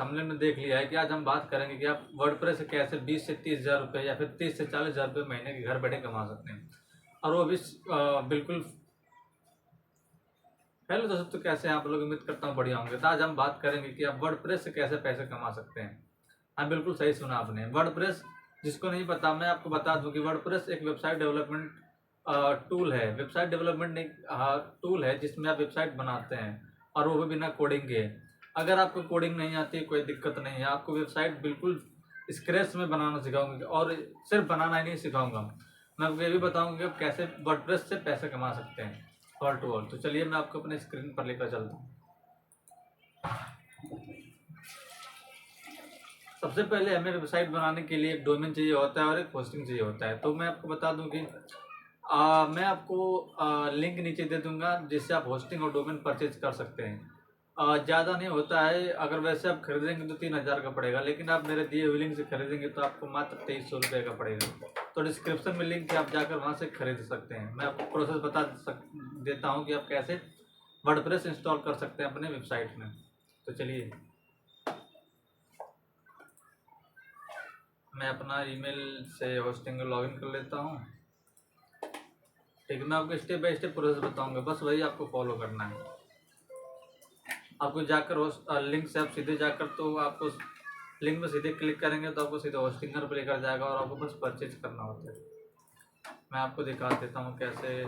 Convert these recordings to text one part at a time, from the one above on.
Thumbnail में देख लिया है कि आज हम बात करेंगे कि आप वर्डप्रेस से कैसे 20 से 30 हज़ार रुपये या फिर 30 से 40 हज़ार रुपये महीने के घर बैठे कमा सकते हैं, और वो भी बिल्कुल। हेलो दोस्तों, कैसे हैं आप लोग? उम्मीद करता हूँ बढ़िया होंगे। तो आज हम बात करेंगे कि आप वर्डप्रेस से कैसे पैसे कमा सकते हैं। हाँ, बिल्कुल सही सुना आपने। वर्डप्रेस, जिसको नहीं पता मैं आपको बता दूं कि वर्डप्रेस एक वेबसाइट डेवलपमेंट टूल है। वेबसाइट डेवलपमेंट एक टूल है जिसमें आप वेबसाइट बनाते हैं, और वो भी बिना कोडिंग के। अगर आपको कोडिंग नहीं आती कोई दिक्कत नहीं है, आपको वेबसाइट बिल्कुल स्क्रैच में बनाना सिखाऊंगा, और सिर्फ बनाना ही नहीं सिखाऊंगा, मैं आपको ये भी बताऊंगा कि आप कैसे वर्डप्रेस से पैसे कमा सकते हैं ऑल टू ऑल। तो चलिए मैं आपको अपने स्क्रीन पर लेकर चलता हूँ। सबसे पहले हमें वेबसाइट बनाने के लिए एक डोमेन चाहिए होता है और एक होस्टिंग चाहिए होता है। तो मैं आपको बता दूं कि मैं आपको लिंक नीचे दे दूंगा जिससे आप होस्टिंग और डोमेन परचेज कर सकते हैं। ज़्यादा नहीं होता है, अगर वैसे आप खरीदेंगे तो 3,000 का पड़ेगा, लेकिन आप मेरे दिए हुए लिंक से खरीदेंगे तो आपको मात्र 2300 रुपये का पड़ेगा। तो डिस्क्रिप्शन में लिंक है, आप जाकर वहाँ से खरीद सकते हैं। मैं आपको प्रोसेस बता देता हूँ कि आप कैसे वर्डप्रेस इंस्टॉल कर सकते हैं अपने वेबसाइट में। तो चलिए मैं अपना ईमेल से होस्टिंग में लॉगिन कर लेता हूँ। ठीक है, मैं आपको स्टेप बाय स्टेप प्रोसेस बताऊंगा, बस वही आपको फॉलो करना है। आपको जाकर लिंक से आप सीधे जाकर, तो आपको लिंक में सीधे क्लिक करेंगे तो आपको सीधे होस्टिंगर पर लेकर जाएगा, और आपको बस परचेज करना होता है। मैं आपको दिखा देता हूँ कैसे।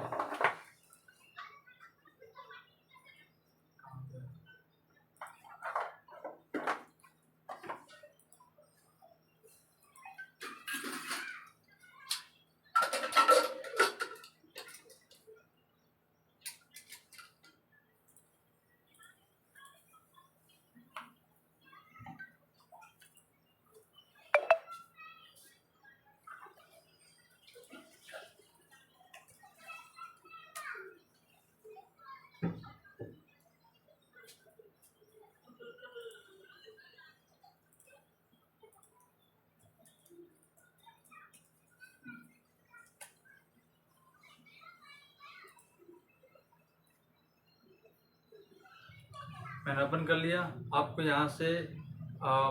मैंने ओपन कर लिया। आपको यहाँ से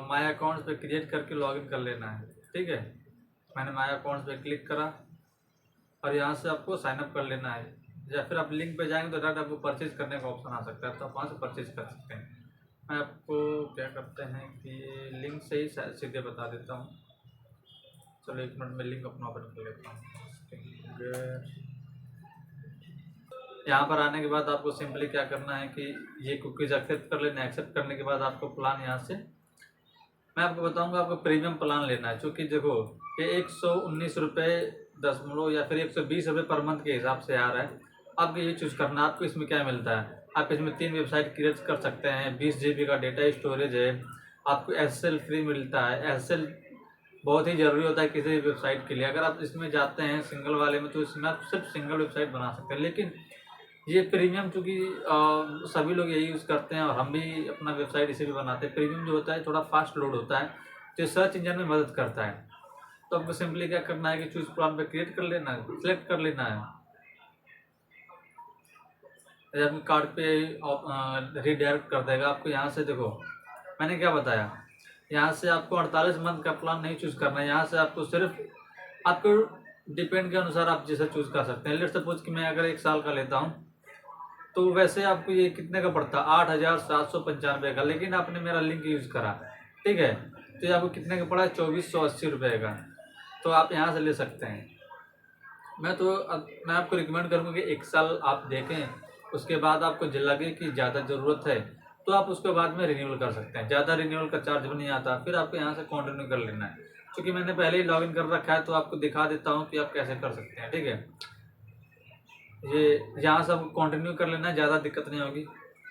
माय अकाउंट्स पे क्रिएट करके लॉगिन कर लेना है। ठीक है, मैंने माय अकाउंट्स पे क्लिक करा, और यहाँ से आपको साइन अप कर लेना है, या फिर आप लिंक पे जाएंगे तो डायरेक्ट आपको परचेज करने का ऑप्शन आ सकता है, तो आप वहाँ से परचेज कर सकते हैं। मैं आपको क्या करते हैं कि लिंक से ही सीधे बता देता हूँ। चलो 1 मिनट में लिंक अपना ओपन कर लेता हूँ। यहाँ पर आने के बाद आपको सिंपली क्या करना है कि ये कुकीज़ एक्सेप्ट कर लेना है। एक्सेप्ट करने के बाद आपको प्लान यहाँ से मैं आपको बताऊंगा, आपको प्रीमियम प्लान लेना है। चूँकि देखो ये 119 रुपये 10 या फिर 120 रुपये पर मंथ के हिसाब से आ रहा है। आपको ये चूज़ करना है आपको इसमें क्या मिलता है। आप इसमें 3 वेबसाइट क्रिएट कर सकते हैं, 20 GB का डेटा स्टोरेज है, आपको SSL फ्री मिलता है। SSL बहुत ही ज़रूरी होता है किसी भी वेबसाइट के लिए। अगर आप इसमें जाते हैं सिंगल वाले में तो इसमें आप सिर्फ सिंगल वेबसाइट बना सकते हैं, लेकिन ये प्रीमियम चूँकि सभी लोग यही यूज़ करते हैं, और हम भी अपना वेबसाइट इसे भी बनाते हैं। प्रीमियम जो होता है थोड़ा फास्ट लोड होता है, जो सर्च इंजन में मदद करता है। तो आपको सिंपली क्या करना है कि चूज प्लान पे क्रिएट कर लेना है, सिलेक्ट कर लेना है। अपने कार्ड पे रिडायरेक्ट कर देगा आपको। यहाँ से देखो मैंने क्या बताया, यहाँ से आपको 48 मंथ का प्लान नहीं चूज़ करना है। यहाँ से आपको सिर्फ आपको डिपेंड के अनुसार आप जैसा चूज़ कर सकते हैं। लेट सपोज कि मैं अगर 1 साल का लेता हूँ तो वैसे आपको ये कितने का पड़ता है, 8,795 का, लेकिन आपने मेरा लिंक यूज़ करा, ठीक है, तो ये आपको कितने का पड़ा है, 2480 रुपये का। तो आप यहाँ से ले सकते हैं। मैं आपको रिकमेंड करूँगा कि 1 साल आप देखें, उसके बाद आपको लगे कि ज़्यादा ज़रूरत है तो आप उसके बाद में रिन्यूअल कर सकते हैं। ज़्यादा रिन्यूअल का चार्ज भी नहीं आता, फिर आपको यहाँ से कंटिन्यू कर लेना है। क्योंकि मैंने पहले ही लॉगिन कर रखा है तो आपको दिखा देता हूँ कि आप कैसे कर सकते हैं। ठीक है, ये यहाँ से आपको कंटिन्यू कर लेना है, ज़्यादा दिक्कत नहीं होगी।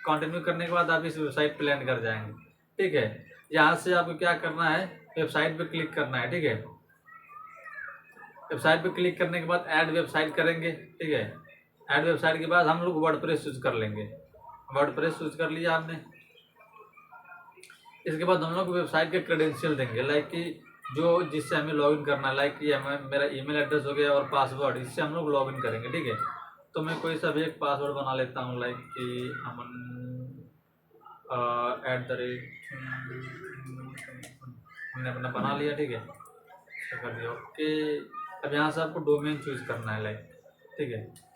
कंटिन्यू करने के बाद आप इस वेबसाइट पे लैंड कर जाएंगे। ठीक है, यहाँ से आपको क्या करना है, वेबसाइट पे क्लिक करना है। ठीक है, वेबसाइट पे क्लिक करने के बाद ऐड वेबसाइट करेंगे। ठीक है, ऐड वेबसाइट के बाद हम लोग वर्डप्रेस यूज कर लेंगे। वर्डप्रेस यूज कर लिया आपने, इसके बाद हम लोग वेबसाइट के क्रेडेंशियल देंगे, लाइक कि जो जिससे हमें लॉगिन करना है, लाइक कि हमें मेरा ईमेल एड्रेस हो गया और पासवर्ड, इससे हम लोग लॉगिन करेंगे। ठीक है, तो मैं कोई सा भी एक पासवर्ड बना लेता हूँ, लाइक कि अमन @ हमने अपना बना लिया, ठीक है, ऐसा कर दिया, ओके। अब यहाँ से आपको डोमेन चूज करना है, लाइक, ठीक है।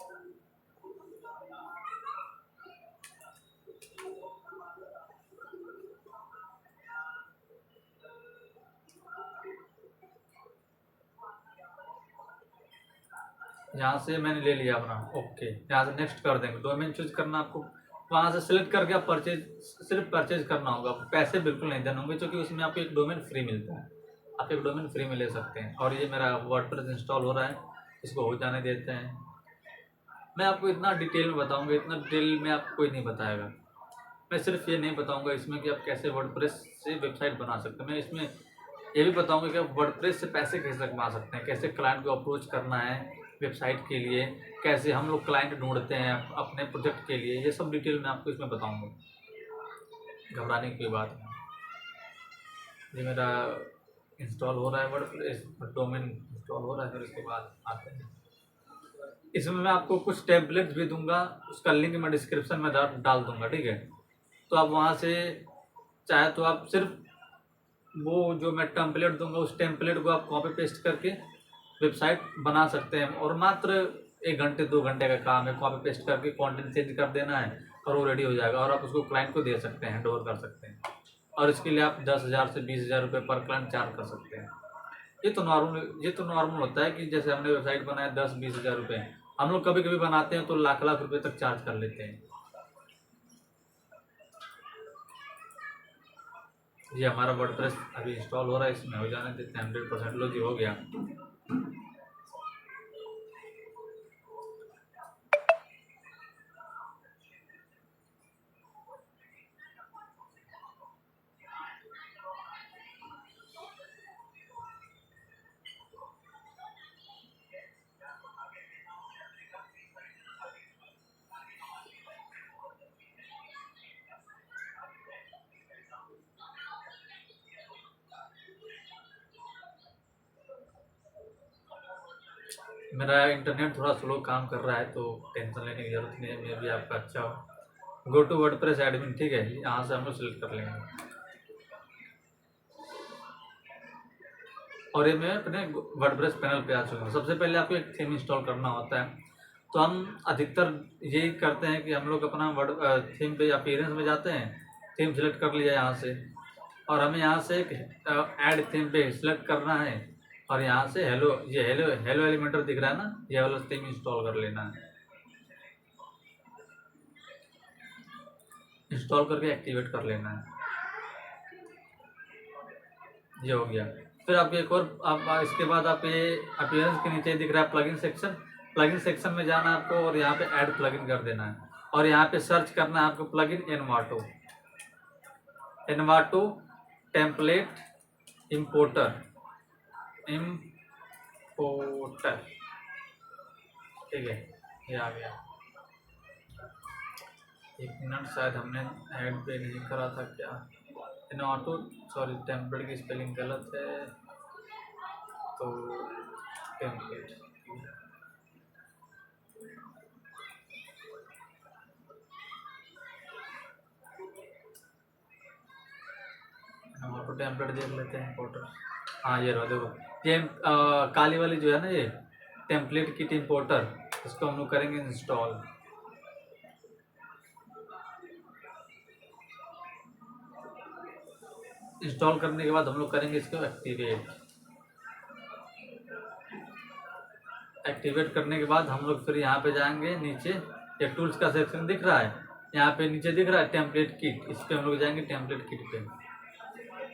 यहाँ से मैंने ले लिया अपना, ओके। यहाँ से नेक्स्ट कर देंगे, डोमेन चूज करना आपको, वहाँ से सिलेक्ट करके आप परचेज, सिर्फ परचेज करना होगा, आपको पैसे बिल्कुल नहीं देने होंगे, क्योंकि उसमें आपको एक डोमेन फ्री मिलता है, आप एक डोमेन फ्री में ले सकते हैं। और ये मेरा वर्डप्रेस इंस्टॉल हो रहा है, इसको हो जाने देते हैं। मैं आपको इतना डिटेल में बताऊंगा, इतना डिटेल में आपको कोई नहीं बताएगा। मैं सिर्फ ये नहीं बताऊंगा इसमें कि आप कैसे वर्डप्रेस से वेबसाइट बना सकते हैं, मैं इसमें ये भी बताऊंगा कि आप वर्डप्रेस से पैसे कैसे कमा सकते हैं, कैसे क्लाइंट को अप्रोच करना है वेबसाइट के लिए, कैसे हम लोग क्लाइंट ढूंढते हैं अपने प्रोजेक्ट के लिए, ये सब डिटेल मैं आपको इसमें बताऊंगा, घबराने की कोई बात नहीं। ये मेरा इंस्टॉल हो रहा है वर्डप्रेस, डोमेन इंस्टॉल हो रहा है, फिर उसके बाद आते हैं। इसमें मैं आपको कुछ टेम्पलेट्स भी दूंगा, उसका लिंक मैं डिस्क्रिप्शन में डाल दूंगा, ठीक है। तो आप वहाँ से चाहे तो आप सिर्फ वो जो मैं टेम्पलेट दूंगा उस टेम्पलेट को आप कॉपी पेस्ट करके वेबसाइट बना सकते हैं, और मात्र 1 घंटे 2 घंटे का काम है, कॉपी पेस्ट करके कंटेंट चेंज कर देना है और वो रेडी हो जाएगा, और आप उसको क्लाइंट को दे सकते हैं, हैंड ओवर कर सकते हैं। और इसके लिए आप 10,000 से 20,000 रुपये पर क्लाइंट चार्ज कर सकते हैं। ये तो नॉर्मल होता है कि जैसे हमने वेबसाइट बनाया 10-20 हज़ार रुपये, हम लोग कभी कभी बनाते हैं तो लाख लाख रुपए तक चार्ज कर लेते हैं। ये हमारा वर्डप्रेस अभी इंस्टॉल हो रहा है, इसमें हो जाने देते हैं 100%। लो जी, हो गया। मेरा इंटरनेट थोड़ा स्लो काम कर रहा है, तो टेंशन लेने की जरूरत नहीं है, मैं भी आपका अच्छा हो। गो टू वर्डप्रेस एडमिन, ठीक है, यहाँ से हम लोग सेलेक्ट कर लेंगे। और ये मैं अपने वर्डप्रेस पैनल पे आ चुका हूँ। सबसे पहले आपको एक थीम इंस्टॉल करना होता है, तो हम अधिकतर यही करते हैं कि हम लोग अपना वर्ड थीम पे अपीयरेंस में जाते हैं, थीम सेलेक्ट कर लिया यहाँ से, और हमें यहाँ से एक ऐड थीम पे सेलेक्ट करना है, और यहाँ से हेलो एलिमेंटर दिख रहा है ना, ये वाला थीम इंस्टॉल कर लेना है। इंस्टॉल करके एक्टिवेट कर लेना है, ये हो गया। फिर आपको एक और आप इसके बाद आप ये अपीयरेंस के नीचे दिख रहा है प्लगइन सेक्शन में जाना है आपको, और यहाँ पे ऐड प्लगइन कर देना है, और यहाँ पे सर्च करना है आपको प्लगइन एनवाटो टेम्पलेट इम्पोर्टर, ठीक है, ये आ गया। एक मिनट, शायद हमने ऐड पे नहीं करा था क्या, एनवाटो, सॉरी टेम्पलेट की स्पेलिंग गलत है, तो टेम्पलेट, तो टेम्पलेट देख लेते हैं इम्पोर्टर। हाँ, ये रहो, देखो ये काली वाली जो है ना, ये टेम्पलेट किट इम्पोर्टर, इसको हम लोग करेंगे इंस्टॉल। इंस्टॉल करने के बाद हम लोग करेंगे इसको एक्टिवेट करने के बाद हम लोग फिर यहाँ पे जाएंगे नीचे, ये टूल्स का सेक्शन दिख रहा है, यहाँ पे नीचे दिख रहा है टेम्पलेट किट, इस पे हम लोग जाएंगे टेम्पलेट किट पे।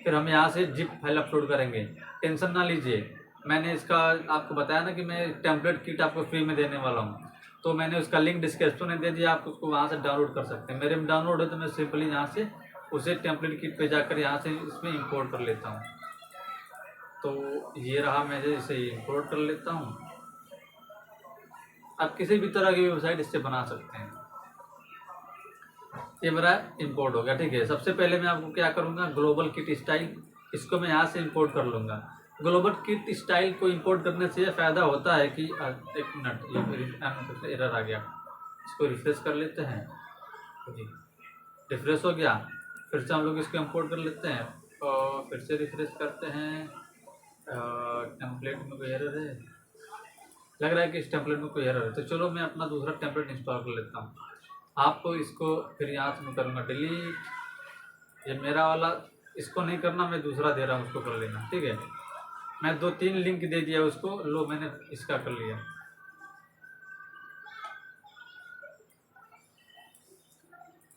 फिर हम यहाँ से जिप फाइल अपलोड करेंगे। टेंशन ना लीजिए, मैंने इसका आपको बताया ना कि मैं टेम्पलेट किट आपको फ्री में देने वाला हूँ, तो मैंने उसका लिंक डिस्क्रिप्शन में दे दिया, आप उसको वहाँ से डाउनलोड कर सकते हैं। मेरे में डाउनलोड है तो मैं सिंपली यहाँ से उसे टेम्पलेट किट पे जाकर यहाँ से इसमें इंपोर्ट कर लेता हूँ। तो ये रहा, मैं इसे इंपोर्ट कर लेता हूँ। आप किसी भी तरह की वेबसाइट इससे बना सकते हैं। ये मेरा इंपोर्ट हो गया, ठीक है। सबसे पहले मैं आपको क्या करूँगा, ग्लोबल किट स्टाइल, इसको मैं यहाँ से इंपोर्ट कर लूँगा। ग्लोबल किट स्टाइल को इंपोर्ट करने से ये फ़ायदा होता है कि एक मिनट, ये एरर आ गया, इसको रिफ्रेश कर लेते हैं जी, रिफ्रेश हो गया। फिर से हम लोग इसको इंपोर्ट कर लेते हैं, और फिर से रिफ्रेश करते हैं। टेम्पलेट में कोई एरर है, लग रहा है कि इस टेम्पलेट में कोई एरर है, तो चलो मैं अपना दूसरा टेम्पलेट इंस्टॉल कर लेता हूँ। आपको इसको फिर यहाँ से मैं करूँगा डिलीट। ये मेरा वाला इसको नहीं करना, मैं दूसरा दे रहा हूँ, उसको कर लेना, ठीक है। मैं 2-3 लिंक दे दिया उसको, लो मैंने इसका कर लिया।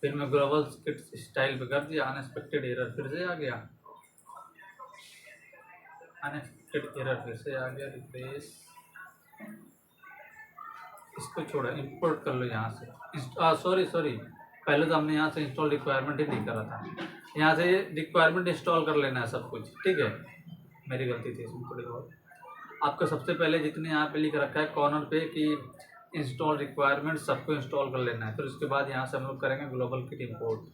फिर मैं ग्लोबल स्किट स्टाइल पे कर दिया, अनएक्सपेक्टेड एरर फिर से आ गया, अनएक्सपेक्टेड एरर फिर से आ गया, रिफ्रेश। इसको छोड़ो, इंपोर्ट कर लो यहाँ से। सॉरी, पहले तो हमने यहाँ से इंस्टॉल रिक्वायरमेंट ही नहीं करा था। यहाँ से रिक्वायरमेंट इंस्टॉल कर लेना है सब कुछ, ठीक है। मेरी गलती थी इसमें थोड़ी बहुत। आपको सबसे पहले जितने यहाँ पे लिख रखा है कॉर्नर पे कि इंस्टॉल रिक्वायरमेंट, सबको इंस्टॉल कर लेना है। फिर उसके बाद यहाँ से हम लोग करेंगे global kit import.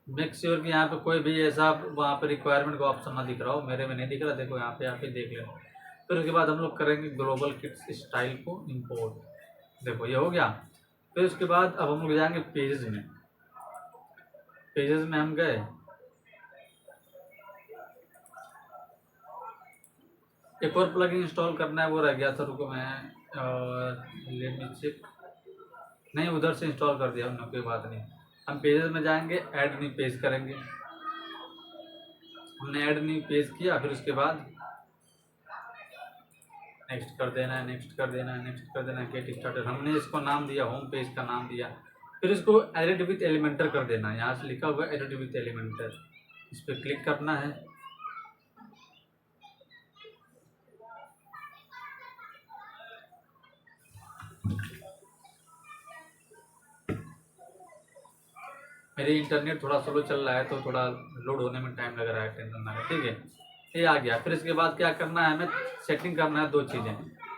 Make sure कि यहाँ पे कोई भी ऐसा वहाँ पे रिक्वायरमेंट का ऑप्शन ना दिख रहा हो। मेरे में नहीं दिख रहा, देखो यहाँ पे देख लेना। फिर उसके बाद हम लोग करेंगे ग्लोबल किट्स स्टाइल को इंपोर्ट। देखो ये हो गया। फिर उसके बाद अब हम लोग जाएंगे पेजेस में। पेजेस में हम गए, एक और प्लगइन इंस्टॉल करना है, वो रह गया था, रुको मैं लेट मी चेक। नहीं, उधर से इंस्टॉल कर दिया हमने, कोई बात नहीं। हम पेजेस में जाएंगे, ऐड न्यू पेज करेंगे। हमने ऐड न्यू पेज किया, फिर उसके बाद नेक्स्ट कर देना है, नेक्स्ट कर देना है, नेक्स्ट कर देना है, गेट स्टार्टेड। हमने इसको नाम दिया, होम पेज का नाम दिया। फिर इसको एडिट विथ एलिमेंटर कर देना है। यहाँ से लिखा हुआ है एडिट विथ एलिमेंटर, इस पर क्लिक करना है। मेरी इंटरनेट थोड़ा स्लो चल रहा है, तो थोड़ा लोड होने में टाइम लग रहा है, टेंशन ना है, ठीक है। ये आ गया। फिर इसके बाद क्या करना है, हमें सेटिंग करना है 2 चीज़ें।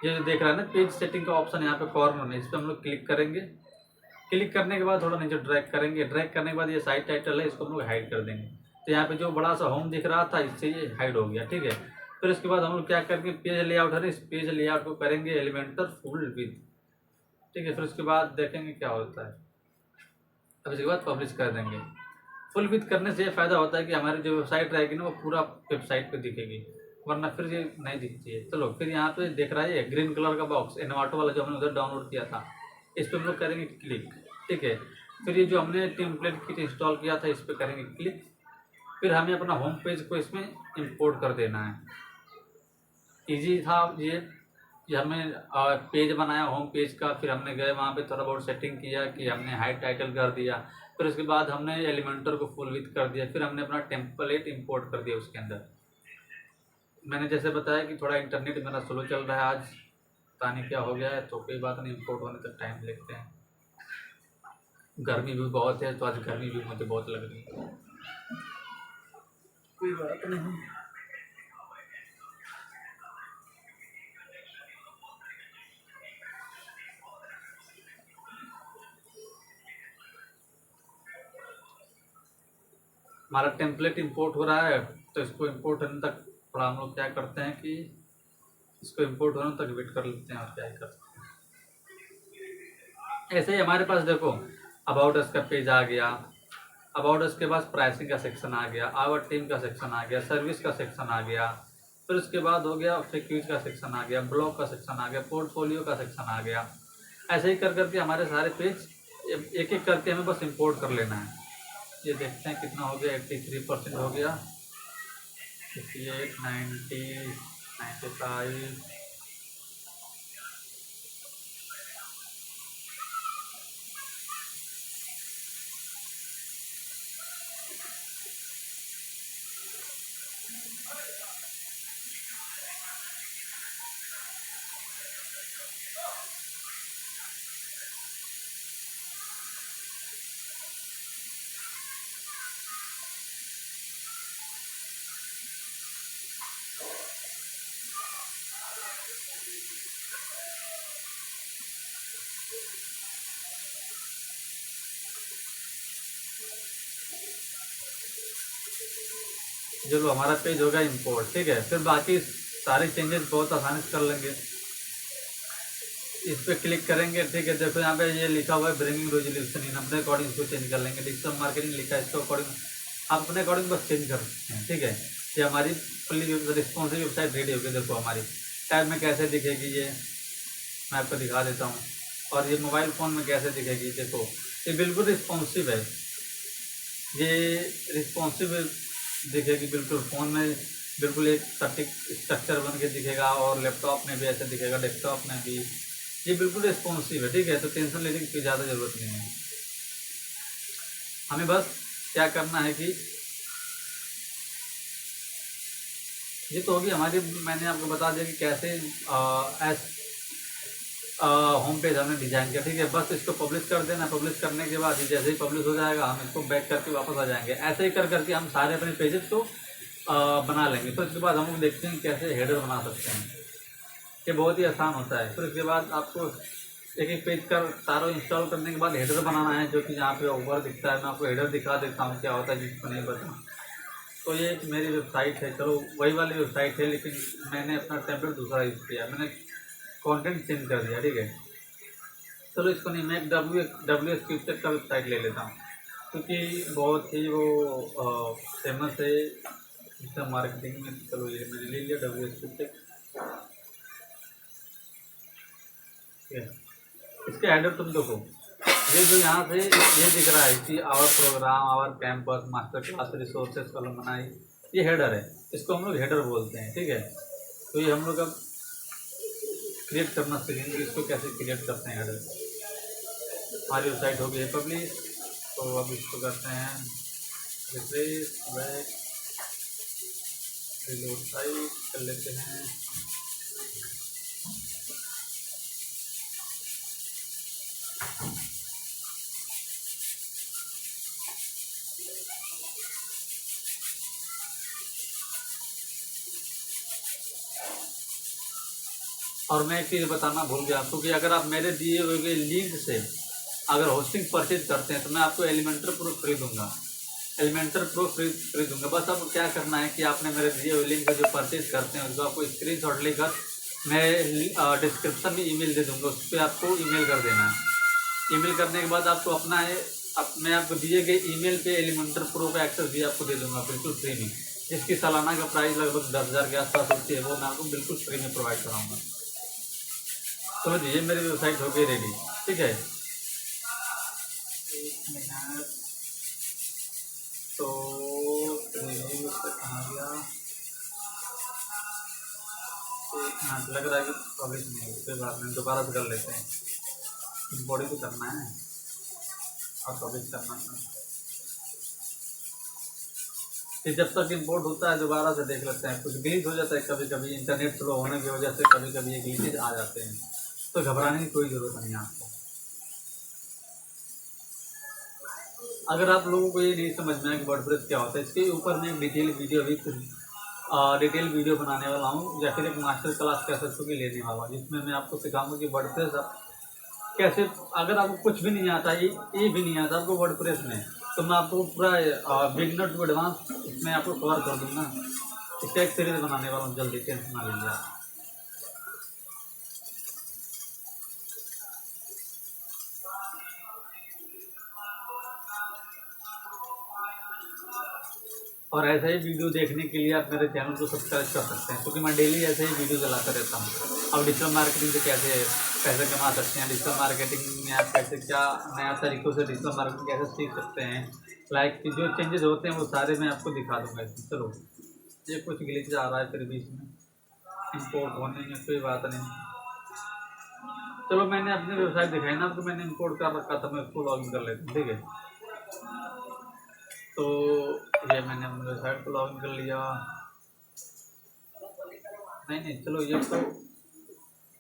ये जो देख रहा है ना पेज सेटिंग का ऑप्शन यहाँ पे कॉर्नर में, इस पर हम लोग क्लिक करेंगे। क्लिक करने के बाद थोड़ा नीचे ड्रैग करेंगे। ड्रैग करने के बाद ये साइड टाइटल है, इसको हम लोग हाइड कर देंगे। तो यहाँ पे जो बड़ा सा होम दिख रहा था, इससे ये हाइड हो गया, ठीक है। फिर इसके बाद हम लोग क्या करेंगे, पेज लेआउट है, इस पेज लेआउट को करेंगे एलिमेंटर फुल विथ, ठीक है। फिर उसके बाद देखेंगे क्या होता है। अब इसके बाद पब्लिश कर देंगे। फुल विथ करने से ये फ़ायदा होता है कि हमारी जो वेबसाइट रहेगी ना, वो पूरा वेबसाइट पे दिखेगी, वरना फिर ये नहीं दिखती है। चलो, फिर यहाँ पे देख रहा है ये ग्रीन कलर का बॉक्स, इनवाटो वाला जो हमने उधर डाउनलोड किया था, इस पर हम लोग करेंगे क्लिक, ठीक है। फिर ये जो हमने टेम्पलेट किट इंस्टॉल किया था, इस पर करेंगे क्लिक। फिर हमें अपना होम पेज को इसमें इंपोर्ट कर देना है। ईजी था ये हमने पेज बनाया होम पेज का। फिर हमने गए वहाँ पे थोड़ा बहुत सेटिंग किया कि हमने हाइड टाइटल कर दिया। फिर उसके बाद हमने एलिमेंटर को फुल विथ कर दिया। फिर हमने अपना टेम्पलेट इंपोर्ट कर दिया उसके अंदर। मैंने जैसे बताया कि थोड़ा इंटरनेट मेरा स्लो चल रहा है आज, पता नहीं क्या हो गया है, तो कोई बात नहीं, इंपोर्ट होने तक टाइम लेते हैं। गर्मी भी बहुत है, तो आज गर्मी भी मुझे बहुत लग रही है, कोई बात नहीं। हमारा टेम्पलेट इंपोर्ट हो रहा है, तो इसको इंपोर्ट होने तक थोड़ा हम लोग क्या करते हैं कि इसको इंपोर्ट होने तक वेट कर लेते हैं, और क्या ही कर सकते हैं। ऐसे ही हमारे पास देखो अबाउट अस का पेज आ गया। अबाउट अस के पास प्राइसिंग का सेक्शन आ गया, आवर टीम का सेक्शन आ गया, सर्विस का सेक्शन आ गया। फिर उसके बाद हो गया फ्रिक्यूज का सेक्शन आ गया, ब्लॉग का सेक्शन आ गया, पोर्टफोलियो का सेक्शन आ गया। ऐसे ही कर करके हमारे सारे पेज एक एक करके हमें बस इंपोर्ट कर लेना है। ये देखते हैं कितना हो गया, 83% हो गया, 58, 90, 95। चलो हमारा पेज होगा इंपोर्ट, ठीक है। फिर बाकी सारे चेंजेस बहुत आसानी से कर लेंगे। इस पर क्लिक करेंगे, ठीक है। देखो यहाँ पे ये लिखा हुआ है ब्रिंगिंग रेजोल्यूशन इन, अपने अकॉर्डिंग इसको चेंज कर लेंगे। डिजिटल मार्केटिंग लिखा है, इसको अकॉर्डिंग आप अपने अकॉर्डिंग बस चेंज कर सकते हैं, ठीक है। ये हमारी फुल्ली रिस्पॉन्सिव वेबसाइट रेडी होगी। देखो हमारी टैब में कैसे दिखेगी ये मैं आपको दिखा देता हूँ, और ये मोबाइल फ़ोन में कैसे दिखेगी। देखो ये बिल्कुल रिस्पॉन्सिव है, ये रिस्पॉन्सिव दिखेगी बिल्कुल। फ़ोन में बिल्कुल एक सटीक स्ट्रक्चर बन के दिखेगा, और लैपटॉप में भी ऐसे दिखेगा, डेस्कटॉप में भी। ये बिल्कुल रिस्पॉन्सिव है, ठीक है। तो टेंशन लेने की ज़्यादा ज़रूरत नहीं है। हमें बस क्या करना है कि ये तो होगी हमारी, मैंने आपको बता दिया कि कैसे होम पेज हमने डिजाइन किया, ठीक है। बस इसको पब्लिश कर देना। पब्लिश करने के बाद जैसे ही पब्लिश हो जाएगा हम इसको बैक करके वापस आ जाएंगे। ऐसे ही कर करके हम सारे अपने पेजेस को बना लेंगे। तो इसके बाद हम लोग देखते हैं कैसे हेडर बना सकते हैं। ये बहुत ही आसान होता है। फिर इसके बाद आपको एक एक पेज का सारा इंस्टॉल करने के बाद हेडर बनाना है, जो कि यहाँ पे ऊपर दिखता है। मैं आपको हेडर दिखा देता हूँ क्या होता है, जिसको नहीं पता। तो ये एक मेरी वेबसाइट है, चलो वही वाली वेबसाइट है, लेकिन मैंने अपना टेम्पलेट दूसरा यूज़ किया, मैंने कंटेंट चेंज कर दिया, ठीक है। चलो इसको नहीं, मैं एक डब्ल्यू एस क्यूबटेक का वेबसाइट ले लेता हूँ, क्योंकि बहुत ही वो फेमस है डिजिटल मार्केटिंग में। चलो ये मैंने ले लिया डब्ल्यू एस क्यूबटेक, ठीक है। इसके हेडर तुम देखो, ये जो यहाँ से ये दिख रहा है कि our program, our campus, master class, resources column बनाई, ये हेडर है। इसको हम लोग हेडर बोलते हैं, ठीक है। तो ये हम लोग अब क्रिएट करना सीखेंगे, इसको कैसे क्रिएट करते हैं हेडर। हमारी वेबसाइट हो गई है पब्लिश, तो अब इसको करते हैं रिफ्रेश, बैक, रिलोड साइट कर लेते हैं। और मैं एक चीज़ बताना भूल गया आपको कि अगर आप मेरे दिए हुए लिंक से अगर होस्टिंग परचेज करते हैं तो मैं आपको एलिमेंटर प्रो फ्री दूंगा। एलिमेंटर प्रो फ्री दूंगा। बस आपको क्या करना है कि आपने मेरे दिए हुए लिंक से जो परचेज करते हैं उसको आपको स्क्रीनशॉट लेकर मैं डिस्क्रिप्शन में ईमेल दे दूंगा, उस पर आपको ईमेल कर देना है। ईमेल करने के बाद आपको अपना है, मैं आपको दिए गए ईमेल पे एलिमेंटर प्रो का एक्सेस भी आपको दे दूंगा बिल्कुल फ्री में, जिसकी सालाना का प्राइस लगभग 10,000 के आसपास होती है, वो मैं आपको बिल्कुल फ्री में प्रोवाइड कराऊंगा। समझ ये मेरी वेबसाइट हो गई रेडी, ठीक है। तो कहाँ गया, एक मिनट लग रहा है कि पब्लिश नहीं है, उसके बाद में दोबारा से कर लेते हैं। बॉडी तो करना है और पब्लिश करना है, फिर जब तक इंपोर्ट होता है दोबारा से देख लेते हैं। कुछ ग्लिच हो जाता है कभी कभी, इंटरनेट स्लो होने की वजह से कभी कभी ये ग्लिचेज आ जाते हैं, तो घबराने की कोई ज़रूरत नहीं है आपको। अगर आप लोगों को ये नहीं समझ में आया कि वर्डप्रेस क्या होता है, इसके ऊपर मैं एक डिटेल वीडियो बनाने वाला हूँ, या फिर एक मास्टर क्लास कह सकते हो कि लेने वाला हूँ, जिसमें मैं आपको सिखाऊंगा कि वर्डप्रेस आप कैसे, अगर आपको कुछ भी नहीं आता, ये भी नहीं आता आपको वर्डप्रेस में, तो मैं आपको पूरा बिगनर टू एडवांस इसमें आपको कवर कर दूंगा। इसका एक सीरीज बनाने वाला हूँ जल्दी, टेंशन ना लीजिए आप। और ऐसे ही वीडियो देखने के लिए आप मेरे चैनल को सब्सक्राइब कर सकते हैं, क्योंकि मैं डेली ऐसे ही वीडियो चलाता रहता हूँ। अब डिजिटल मार्केटिंग से कैसे पैसे कमा सकते हैं, डिजिटल मार्केटिंग में आप कैसे क्या नया तरीक़ों से डिजिटल मार्केटिंग कैसे सीख सकते हैं, लाइक कि जो चेंजेस होते हैं वो सारे मैं आपको दिखा दूँगा इसमें। चलो ये कुछ ग्लिच आ रहा है फिर बीच में, इंपोर्ट होने में कोई बात नहीं। चलो मैंने अपनी वेबसाइट दिखाई ना आपको, मैंने इंपोर्ट कर रखा था, मैं उसको लॉगिन कर लेता हूँ, ठीक है। तो ये मैंने अपनी वेबसाइट को लॉगिन कर लिया। नहीं चलो ये तो,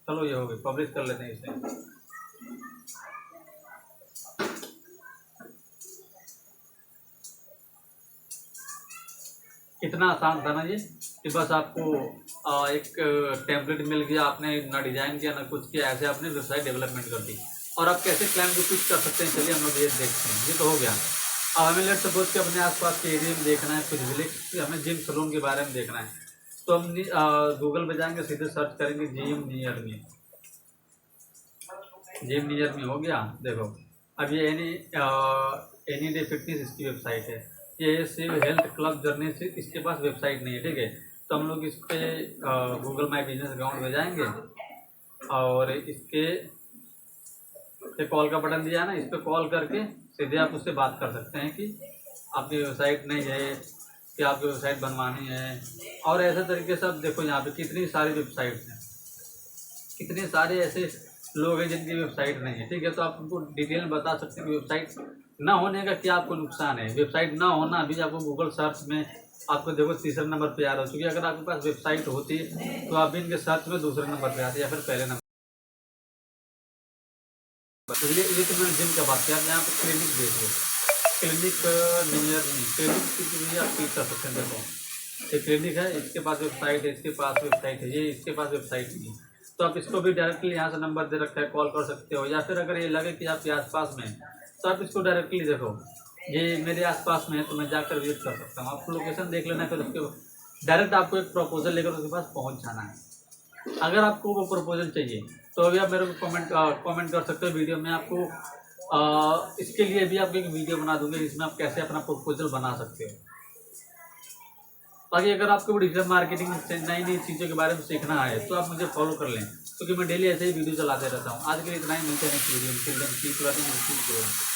चलो ये हो गई, पब्लिश कर लेते हैं इसे। इतना आसान था ना ये, कि बस आपको एक टेम्पलेट मिल गया, आपने ना डिजाइन किया ना कुछ किया, ऐसे आपने वेबसाइट डेवलपमेंट कर दी। और आप कैसे क्लाइंट को पिच कर सकते हैं, चलिए हम लोग ये देखते हैं। ये तो हो गया। अब हमें लेट सपोज कि अपने आसपास के एरिया में देखना है, कुछ विलेज हमें जिम सलून के बारे में देखना है, तो हम गूगल पे जाएंगे, सीधे सर्च करेंगे gym near me. Gym near me हो गया। देखो अब ये एनी डे फिटनेस इसकी वेबसाइट है। ये सिर्फ हेल्थ क्लब जर्नी से इसके पास वेबसाइट नहीं है, ठीक है। तो हम लोग इस पर गूगल माई बिजनेस अकाउंट में जाएंगे और इसके कॉल का बटन दिया है ना, इस पर कॉल करके सीधे आप उससे बात कर सकते हैं कि आपकी वेबसाइट नहीं है, कि आपकी वेबसाइट बनवानी है। और ऐसे तरीके से अब देखो यहाँ पे कितनी सारी वेबसाइट्स हैं, कितने सारे ऐसे लोग हैं जिनकी वेबसाइट नहीं है, ठीक है। तो आप उनको डिटेल में बता सकते हैं कि वेबसाइट ना होने का क्या आपको नुकसान है। वेबसाइट ना होना अभी आपको गूगल सर्च में आपको देखो तीसरे नंबर पे आ रहा है, क्योंकि अगर आपके पास वेबसाइट होती तो आप भी इनके सर्च में दूसरे नंबर पे आते या फिर पहले नंबर। ये तो मैंने जिम का बात किया। यहाँ पे क्लिनिक देखिए, क्लिनिक नियर मी, क्लिनिक की भी आप क्लिक कर सकते हैं। देखो ये क्लिनिक है, इसके पास वेबसाइट है, इसके पास वेबसाइट है, ये इसके पास वेबसाइट नहीं है। तो आप इसको भी डायरेक्टली यहाँ से नंबर दे रखा है, कॉल कर सकते हो। या फिर अगर ये लगे कि आपके आसपास में तो आप इसको डायरेक्टली देखो, ये मेरे आसपास में है तो मैं जाकर विजिट कर सकता हूँ। आपको लोकेशन देख लेना है, फिर उसके डायरेक्ट आपको एक प्रपोजल लेकर उसके पास पहुँच जाना है। अगर आपको वो प्रपोजल चाहिए तो अभी आप मेरे को कमेंट कर सकते हो वीडियो में। आपको इसके लिए भी आपको एक वीडियो बना दूंगा जिसमें आप कैसे अपना प्रपोजल बना सकते हो। बाकी अगर आपको डिजिटल मार्केटिंग से नई नई चीज़ों के बारे में सीखना है तो आप मुझे फॉलो कर लें, क्योंकि मैं डेली ऐसे ही वीडियो चलाते रहता हूँ। आज के लिए इतना ही, मिलते हैं नेक्स्ट वीडियो में।